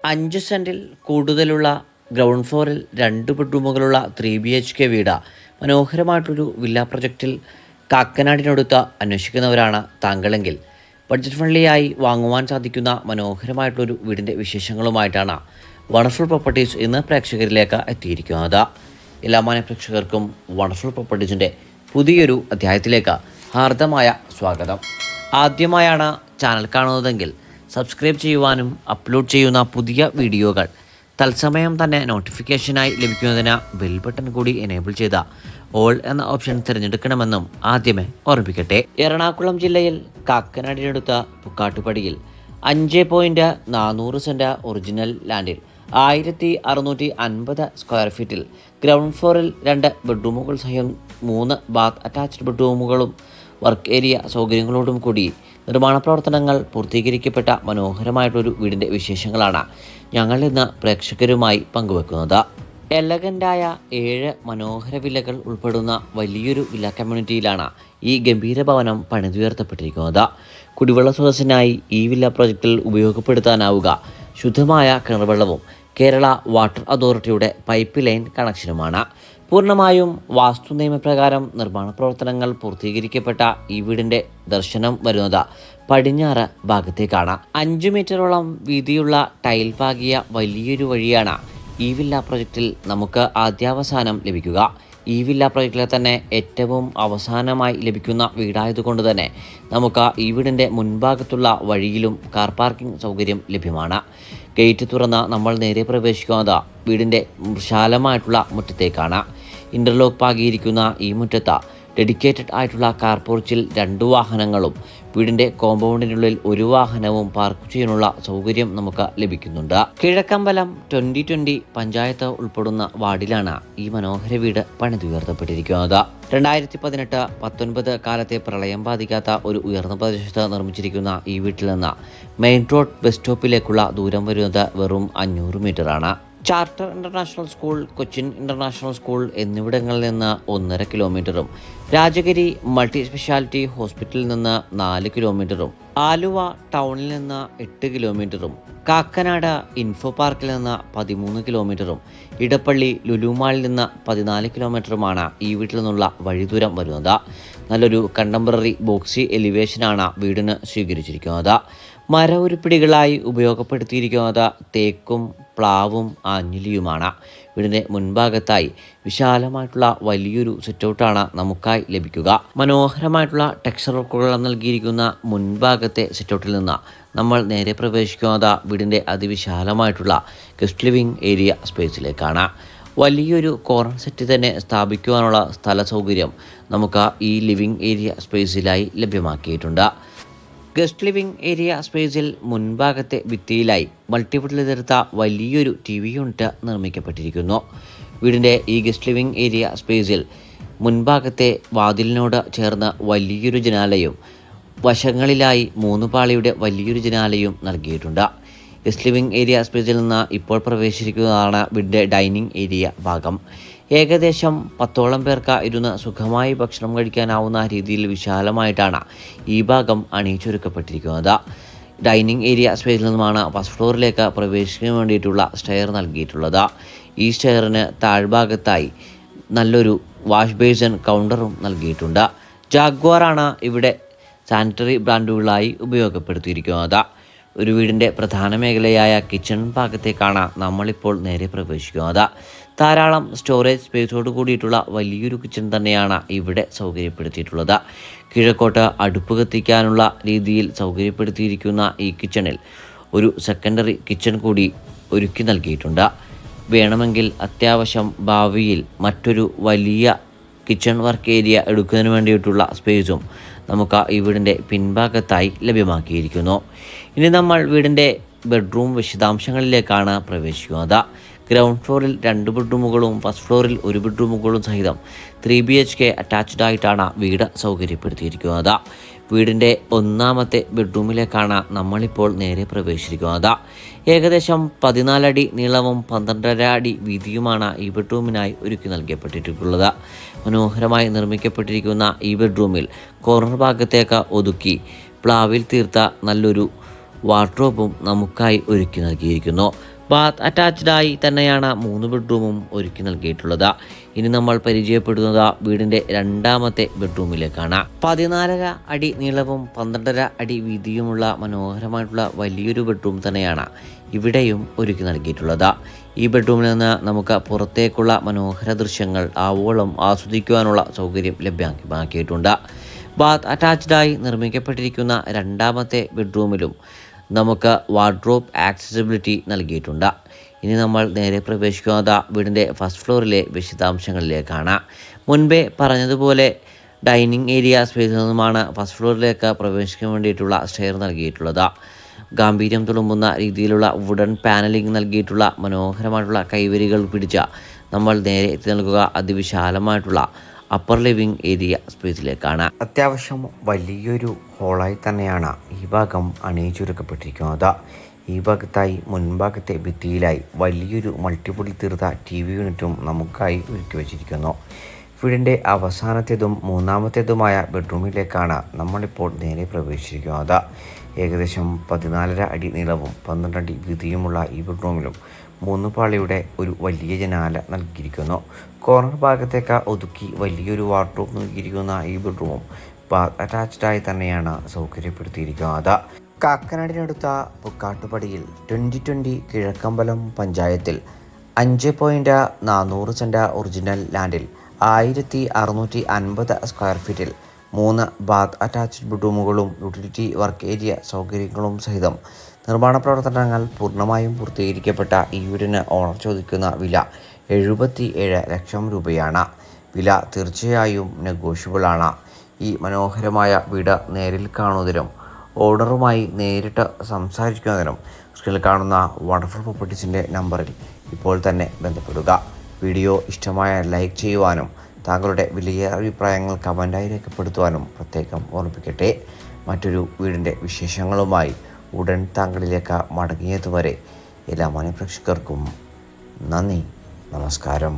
5 സെൻറ്റിൽ കൂടുതലുള്ള ഗ്രൗണ്ട് ഫ്ലോറിൽ 2 ബെഡ്റൂമുകളുള്ള 3 BHK വീട് മനോഹരമായിട്ടൊരു വില്ല പ്രൊജക്റ്റിൽ കാക്കനാടിനടുത്ത് അന്വേഷിക്കുന്നവരാണ് താങ്കളെങ്കിൽ ബഡ്ജറ്റ് ഫ്രണ്ട്ലിയായി വാങ്ങുവാൻ സാധിക്കുന്ന മനോഹരമായിട്ടുള്ളൊരു വീടിൻ്റെ വിശേഷങ്ങളുമായിട്ടാണ് വണ്ടർഫുൾ പ്രോപ്പർട്ടീസ് ഇന്ന് പ്രേക്ഷകരിലേക്ക് എത്തിയിരിക്കുന്നത്. എല്ലാ മാന്യ പ്രേക്ഷകർക്കും വണ്ടർഫുൾ പ്രോപ്പർട്ടീസിൻ്റെ പുതിയൊരു അധ്യായത്തിലേക്ക് ഹാർദമായ സ്വാഗതം. ആദ്യമായാണ് ചാനൽ കാണുന്നതെങ്കിൽ സബ്സ്ക്രൈബ് ചെയ്യുവാനും അപ്ലോഡ് ചെയ്യുന്ന പുതിയ വീഡിയോകൾ തത്സമയം തന്നെ നോട്ടിഫിക്കേഷനായി ലഭിക്കുന്നതിന് ബെൽ ബട്ടൺ കൂടി എനേബിൾ ചെയ്ത ഓൾ എന്ന ഓപ്ഷൻ തിരഞ്ഞെടുക്കണമെന്നും ആദ്യമേ ഓർമ്മിപ്പിക്കട്ടെ. എറണാകുളം ജില്ലയിൽ കാക്കനാടിനടുത്ത പുക്കാട്ടുപടിയിൽ 5.400 സെൻറ്റ് ഒറിജിനൽ ലാൻഡിൽ 1650 സ്ക്വയർ ഫീറ്റിൽ ഗ്രൗണ്ട് ഫ്ലോറിൽ 2 ബെഡ്റൂമുകൾ സഹിതം 3 ബാത്ത് അറ്റാച്ച്ഡ് ബെഡ്റൂമുകളും വർക്ക് ഏരിയ സൗകര്യങ്ങളോടും കൂടി നിർമ്മാണ പ്രവർത്തനങ്ങൾ പൂർത്തീകരിക്കപ്പെട്ട മനോഹരമായിട്ടൊരു വീടിൻ്റെ വിശേഷങ്ങളാണ് ഞങ്ങൾ ഇന്ന് പ്രേക്ഷകരുമായി പങ്കുവെക്കുന്നത്. എലഗൻ്റായ 7 മനോഹര വില്ലകൾ ഉൾപ്പെടുന്ന വലിയൊരു വില്ല കമ്മ്യൂണിറ്റിയിലാണ് ഈ ഗംഭീര ഭവനം പണിതുയർത്തപ്പെട്ടിരിക്കുന്നത്. കുടിവെള്ള സ്രോതസ്സിനായി ഈ വില്ല പ്രോജക്റ്റിൽ ഉപയോഗപ്പെടുത്താനാവുക ശുദ്ധമായ കിണർവെള്ളവും കേരള വാട്ടർ അതോറിറ്റിയുടെ പൈപ്പ് ലൈൻ കണക്ഷനുമാണ്. പൂർണ്ണമായും വാസ്തു നിയമപ്രകാരം നിർമ്മാണ പ്രവർത്തനങ്ങൾ പൂർത്തീകരിക്കപ്പെട്ട ഈ വീടിൻ്റെ ദർശനം വരുന്നത് പടിഞ്ഞാറ് ഭാഗത്തേക്കാണ്. 5 മീറ്ററോളം വീതിയുള്ള ടൈൽ പാകിയ വലിയൊരു വഴിയാണ് ഈ വില്ല പ്രൊജക്റ്റിൽ നമുക്ക് ആദ്യാവസാനം ലഭിക്കുക. ഈ വില്ല പ്രൊജക്റ്റിലെ തന്നെ ഏറ്റവും അവസാനമായി ലഭിക്കുന്ന വീടായതുകൊണ്ട് തന്നെ നമുക്ക് ഈ വീടിൻ്റെ മുൻഭാഗത്തുള്ള വഴിയിലും കാർ പാർക്കിംഗ് സൗകര്യം ലഭ്യമാണ്. ഗേറ്റ് തുറന്ന് നമ്മൾ നേരെ പ്രവേശിക്കുന്നത് വീടിൻ്റെ വിശാലമായിട്ടുള്ള മുറ്റത്തേക്കാണ്. ഇൻ്റർലോക്ക് പാകിയിരിക്കുന്ന ഈ മുറ്റത്ത് ഡെഡിക്കേറ്റഡ് ആയിട്ടുള്ള കാർ പോർച്ചിൽ 2 വാഹനങ്ങളും വീടിൻ്റെ കോമ്പൗണ്ടിനുള്ളിൽ 1 വാഹനവും പാർക്ക് ചെയ്യാനുള്ള സൗകര്യം നമുക്ക് ലഭിക്കുന്നുണ്ട്. കിഴക്കമ്പലം 2020 പഞ്ചായത്ത് ഉൾപ്പെടുന്ന വാർഡിലാണ് ഈ മനോഹര വീട് പണിതുയർത്തപ്പെട്ടിരിക്കുന്നത്. 2018-19 കാലത്തെ പ്രളയം ബാധിക്കാത്ത ഒരു ഉയർന്ന പ്രദേശത്ത് നിർമ്മിച്ചിരിക്കുന്ന ഈ വീട്ടിൽ നിന്ന് മെയിൻ റോഡ് ബസ് സ്റ്റോപ്പിലേക്കുള്ള ദൂരം വരുന്നത് വെറും 500 മീറ്ററാണ്. Charter international school, Cochin international school എന്നിവിടങ്ങളിൽ നിന്ന് 1.5 കിലോമീറ്ററും രാജഗിരി മൾട്ടി സ്പെഷ്യാലിറ്റി ഹോസ്പിറ്റലിൽ നിന്ന് 4 കിലോമീറ്ററും ആലുവ ടൗണിൽ നിന്ന് 8 കിലോമീറ്ററും കാക്കനാട് ഇൻഫോ പാർക്കിൽ നിന്ന് 13 കിലോമീറ്ററും ഇടപ്പള്ളി ലുലുമാളിൽ നിന്ന് 14 കിലോമീറ്ററുമാണ് ഈ വീട്ടിൽ നിന്നുള്ള വഴിദൂരം വരുന്നത്. നല്ലൊരു കണ്ടംപററി ബോക്സി എലിവേഷനാണ് വീടിന് സ്വീകരിച്ചിരിക്കുന്നത്. മര ഉരുപ്പിടികളായി ഉപയോഗപ്പെടുത്തിയിരിക്കുന്നത് തേക്കും പ്ലാവും ആഞ്ഞിലിയുമാണ്. വീടിൻ്റെ മുൻഭാഗത്തായി വിശാലമായിട്ടുള്ള വലിയൊരു സിറ്റൗട്ടാണ് നമുക്കായി ലഭിക്കുക. മനോഹരമായിട്ടുള്ള ടെക്സ്ചർ വർക്കുകൾ നൽകിയിരിക്കുന്ന മുൻഭാഗത്തെ സിറ്റൗട്ടിൽ നിന്ന് നമ്മൾ നേരെ പ്രവേശിക്കുന്നത് വീടിൻ്റെ അതിവിശാലമായിട്ടുള്ള ഗസ്റ്റ് ലിവിംഗ് ഏരിയ സ്പേസിലേക്കാണ്. വലിയൊരു കോർണർ സെറ്റ് തന്നെ സ്ഥാപിക്കുവാനുള്ള സ്ഥല സൗകര്യം നമുക്ക് ഈ ലിവിംഗ് ഏരിയ സ്പേസിലായി ലഭ്യമാക്കിയിട്ടുണ്ട്. ഗസ്റ്റ് ലിവിംഗ് ഏരിയ സ്പേസിൽ മുൻഭാഗത്തെ ഭിത്തിയിലായി മൾട്ടിവുഡിൽ തീർത്ത വലിയൊരു TV യൂണിറ്റ് നിർമ്മിക്കപ്പെട്ടിരിക്കുന്നു. വീടിൻ്റെ ഈ ഗസ്റ്റ് ലിവിംഗ് ഏരിയ സ്പേസിൽ മുൻഭാഗത്തെ വാതിലിനോട് ചേർന്ന് വലിയൊരു ജനാലയും വശങ്ങളിലായി 3 പാളിയുടെ വലിയൊരു ജനാലയും നൽകിയിട്ടുണ്ട്. ഗസ്റ്റ് ലിവിംഗ് ഏരിയ സ്പേസിൽ നിന്ന് ഇപ്പോൾ പ്രവേശിക്കുന്നതാണ് വീടിൻ്റെ ഡൈനിങ് ഏരിയ ഭാഗം. ഏകദേശം 10ഓളം പേർക്ക് ഇരുന്ന് സുഖമായി ഭക്ഷണം കഴിക്കാനാവുന്ന രീതിയിൽ വിശാലമായിട്ടാണ് ഈ ഭാഗം അണിയിച്ചൊരുക്കപ്പെട്ടിരിക്കുന്നത്. ഡൈനിങ് ഏരിയ സ്പേസിൽ നിന്നുമാണ് ഫസ്റ്റ് ഫ്ലോറിലേക്ക് പ്രവേശിക്കാൻ വേണ്ടിയിട്ടുള്ള സ്റ്റെയർ നൽകിയിട്ടുള്ളത്. ഈ സ്റ്റെയറിന് താഴ്ഭാഗത്തായി നല്ലൊരു വാഷ് ബേസിൻ കൗണ്ടറും നൽകിയിട്ടുണ്ട്. ജാഗ്വാറാണ് ഇവിടെ സാനിറ്ററി ബ്രാൻഡുകളായി ഉപയോഗപ്പെടുത്തിയിരിക്കുന്നത്. ഒരു വീടിൻ്റെ പ്രധാന മേഖലയായ കിച്ചൺ ഭാഗത്തേക്കാണ് നമ്മളിപ്പോൾ നേരെ പ്രവേശിക്കുന്നത്. ധാരാളം സ്റ്റോറേജ് സ്പേസോട് കൂടിയിട്ടുള്ള വലിയൊരു കിച്ചൺ തന്നെയാണ് ഇവിടെ സൗകര്യപ്പെടുത്തിയിട്ടുള്ളത്. കിഴക്കോട്ട് അടുപ്പ് കത്തിക്കാനുള്ള രീതിയിൽ സൗകര്യപ്പെടുത്തിയിരിക്കുന്ന ഈ കിച്ചണിൽ ഒരു സെക്കൻഡറി കിച്ചൺ കൂടി ഒരുക്കി നൽകിയിട്ടുണ്ട്. വേണമെങ്കിൽ അത്യാവശ്യം ഭാവിയിൽ മറ്റൊരു വലിയ കിച്ചൺ വർക്ക് ഏരിയ എടുക്കുന്നതിന് വേണ്ടിയിട്ടുള്ള സ്പേസും നമുക്ക് ഈ വീടിൻ്റെ പിൻഭാഗത്തായി ലഭ്യമാക്കിയിരിക്കുന്നു. ഇനി നമ്മൾ വീടിൻ്റെ ബെഡ്റൂം വിശദാംശങ്ങളിലേക്കാണ് പ്രവേശിക്കുന്നത്. ഗ്രൗണ്ട് ഫ്ലോറിൽ 2 ബെഡ്റൂമുകളും ഫസ്റ്റ് ഫ്ലോറിൽ 1 ബെഡ്റൂമുകളും സഹിതം 3 BHK അറ്റാച്ച്ഡ് ആയിട്ടാണ് വീട് സൗകര്യപ്പെടുത്തിയിരിക്കുന്നത്. വീടിൻ്റെ 1ാമത്തെ ബെഡ്റൂമിലേക്കാണ് നമ്മളിപ്പോൾ നേരെ പ്രവേശിച്ചിരിക്കുന്നത്. ഏകദേശം 14 അടി നീളവും 12.5 അടി വീതിയുമാണ് ഈ ബെഡ്റൂമിനായി ഒരുക്കി നൽകപ്പെട്ടിട്ടുള്ളത്. മനോഹരമായി നിർമ്മിക്കപ്പെട്ടിരിക്കുന്ന ഈ ബെഡ്റൂമിൽ കോർണർ ഭാഗത്തേക്ക് ഒതുക്കി പ്ലാവിൽ തീർത്ത നല്ലൊരു വാർഡ്രോബും നമുക്കായി ഒരുക്കി നൽകിയിരിക്കുന്നു. ബാത്ത് അറ്റാച്ച്ഡായി തന്നെയാണ് 3 ബെഡ്റൂമും ഒരുക്കി നൽകിയിട്ടുള്ളത്. ഇനി നമ്മൾ പരിചയപ്പെടുന്നത് വീടിൻ്റെ രണ്ടാമത്തെ ബെഡ്റൂമിലേക്കാണ്. 14.5 അടി നീളവും 12.5 അടി വീതിയുമുള്ള മനോഹരമായിട്ടുള്ള വലിയൊരു ബെഡ്റൂം തന്നെയാണ് ഇവിടെയും ഒരുക്കി നൽകിയിട്ടുള്ളത്. ഈ ബെഡ്റൂമിൽ നിന്ന് നമുക്ക് പുറത്തേക്കുള്ള മനോഹര ദൃശ്യങ്ങൾ ആവോളം ആസ്വദിക്കുവാനുള്ള സൗകര്യം ലഭ്യമാക്കിയിട്ടുണ്ട്. ബാത്ത് അറ്റാച്ച്ഡായി നിർമ്മിക്കപ്പെട്ടിരിക്കുന്ന രണ്ടാമത്തെ ബെഡ്റൂമിലും നമുക്ക് വാർഡ്രോബ് ആക്സസിബിലിറ്റി നൽകിയിട്ടുണ്ട്. ഇനി നമ്മൾ നേരെ പ്രവേശിക്കുന്നത് വീടിൻ്റെ ഫസ്റ്റ് ഫ്ലോറിലെ വിശദാംശങ്ങളിലേക്കാണ്. മുൻപേ പറഞ്ഞതുപോലെ ഡൈനിങ് ഏരിയ സ്പേസിൽ നിന്നുമാണ് ഫസ്റ്റ് ഫ്ലോറിലേക്ക് പ്രവേശിക്കാൻ വേണ്ടിയിട്ടുള്ള സ്റ്റെയർ നൽകിയിട്ടുള്ളത്. ഗാംഭീര്യം തുളുമ്പുന്ന രീതിയിലുള്ള വുഡൻ പാനലിംഗ് നൽകിയിട്ടുള്ള മനോഹരമായിട്ടുള്ള കൈവരികൾ പിടിച്ച നമ്മൾ നേരെ എത്തി നൽകുക അതിവിശാലമായിട്ടുള്ള അപ്പർ ലിവിംഗ് ഏരിയ സ്പേസിലേക്കാണ്. അത്യാവശ്യം വലിയൊരു ഹോളായി തന്നെയാണ് ഈ ഭാഗം അണിയിച്ചൊരുക്കപ്പെട്ടിരിക്കുന്നത്. ഈ ഭാഗത്തായി മുൻഭാഗത്തെ ഭിത്തിയിലായി വലിയൊരു മൾട്ടിപ്പിൾ തീർത്ത TV യൂണിറ്റും നമുക്കായി ഒരുക്കി വച്ചിരിക്കുന്നു. വീടിൻ്റെ അവസാനത്തേതും മൂന്നാമത്തേതുമായ ബെഡ്റൂമിലേക്കാണ് നമ്മളിപ്പോൾ നേരെ പ്രവേശിച്ചിരിക്കുന്നത്. ഏകദേശം 14.5 അടി നീളവും 12 അടി വീതിയുമുള്ള ഈ ബെഡ്റൂമിലും 3 പാളിയുടെ ഒരു വലിയ ജനാല നൽകിയിരിക്കുന്നു. കോർണർ ഭാഗത്തേക്ക് ഒതുക്കി വലിയൊരു വാർഡ്രോബ് നൽകിയിരിക്കുന്ന ഈ ബെഡ്റൂമും ബാത്ത് അറ്റാച്ച്ഡായി തന്നെയാണ് സൗകര്യപ്പെടുത്തിയിരിക്കുന്നത്. കാക്കനാടിനടുത്ത പുക്കാട്ടുപടിയിൽ 2020 കിഴക്കമ്പലം പഞ്ചായത്തിൽ 5.400 സെൻറ് ഒറിജിനൽ ലാൻഡിൽ 1650 സ്ക്വയർ ഫീറ്റിൽ 3 ബാത്ത് അറ്റാച്ച്ഡ് ബെഡ്റൂമുകളും യൂട്ടിലിറ്റി വർക്ക് ഏരിയ സൗകര്യങ്ങളും സഹിതം നിർമ്മാണ പ്രവർത്തനങ്ങൾ പൂർണ്ണമായും പൂർത്തീകരിക്കപ്പെട്ട ഈ വീടിന് ഓണർ ചോദിക്കുന്ന വില 77 ലക്ഷം രൂപയാണ്. വില തീർച്ചയായും നെഗോഷ്യബിളാണ്. ഈ മനോഹരമായ വീട് നേരിൽ കാണുന്നതിനും ഓണറുമായി നേരിട്ട് സംസാരിക്കുന്നതിനും സ്ക്രീനിൽ കാണുന്ന വണ്ടർഫുൾ പ്രോപ്പർട്ടീസിൻ്റെ നമ്പറിൽ ഇപ്പോൾ തന്നെ ബന്ധപ്പെടുക. വീഡിയോ ഇഷ്ടമായ ലൈക്ക് ചെയ്യുവാനും താങ്കളുടെ വലിയ അഭിപ്രായങ്ങൾ കമൻറ്റായി രേഖപ്പെടുത്തുവാനും പ്രത്യേകം ഓർമ്മിപ്പിക്കട്ടെ. മറ്റൊരു വീടിൻ്റെ വിശേഷങ്ങളുമായി ഉടൻ താങ്കളിലേക്ക് മടങ്ങിയതുവരെ എല്ലാ മാന്യപ്രേക്ഷകർക്കും നന്ദി, നമസ്കാരം.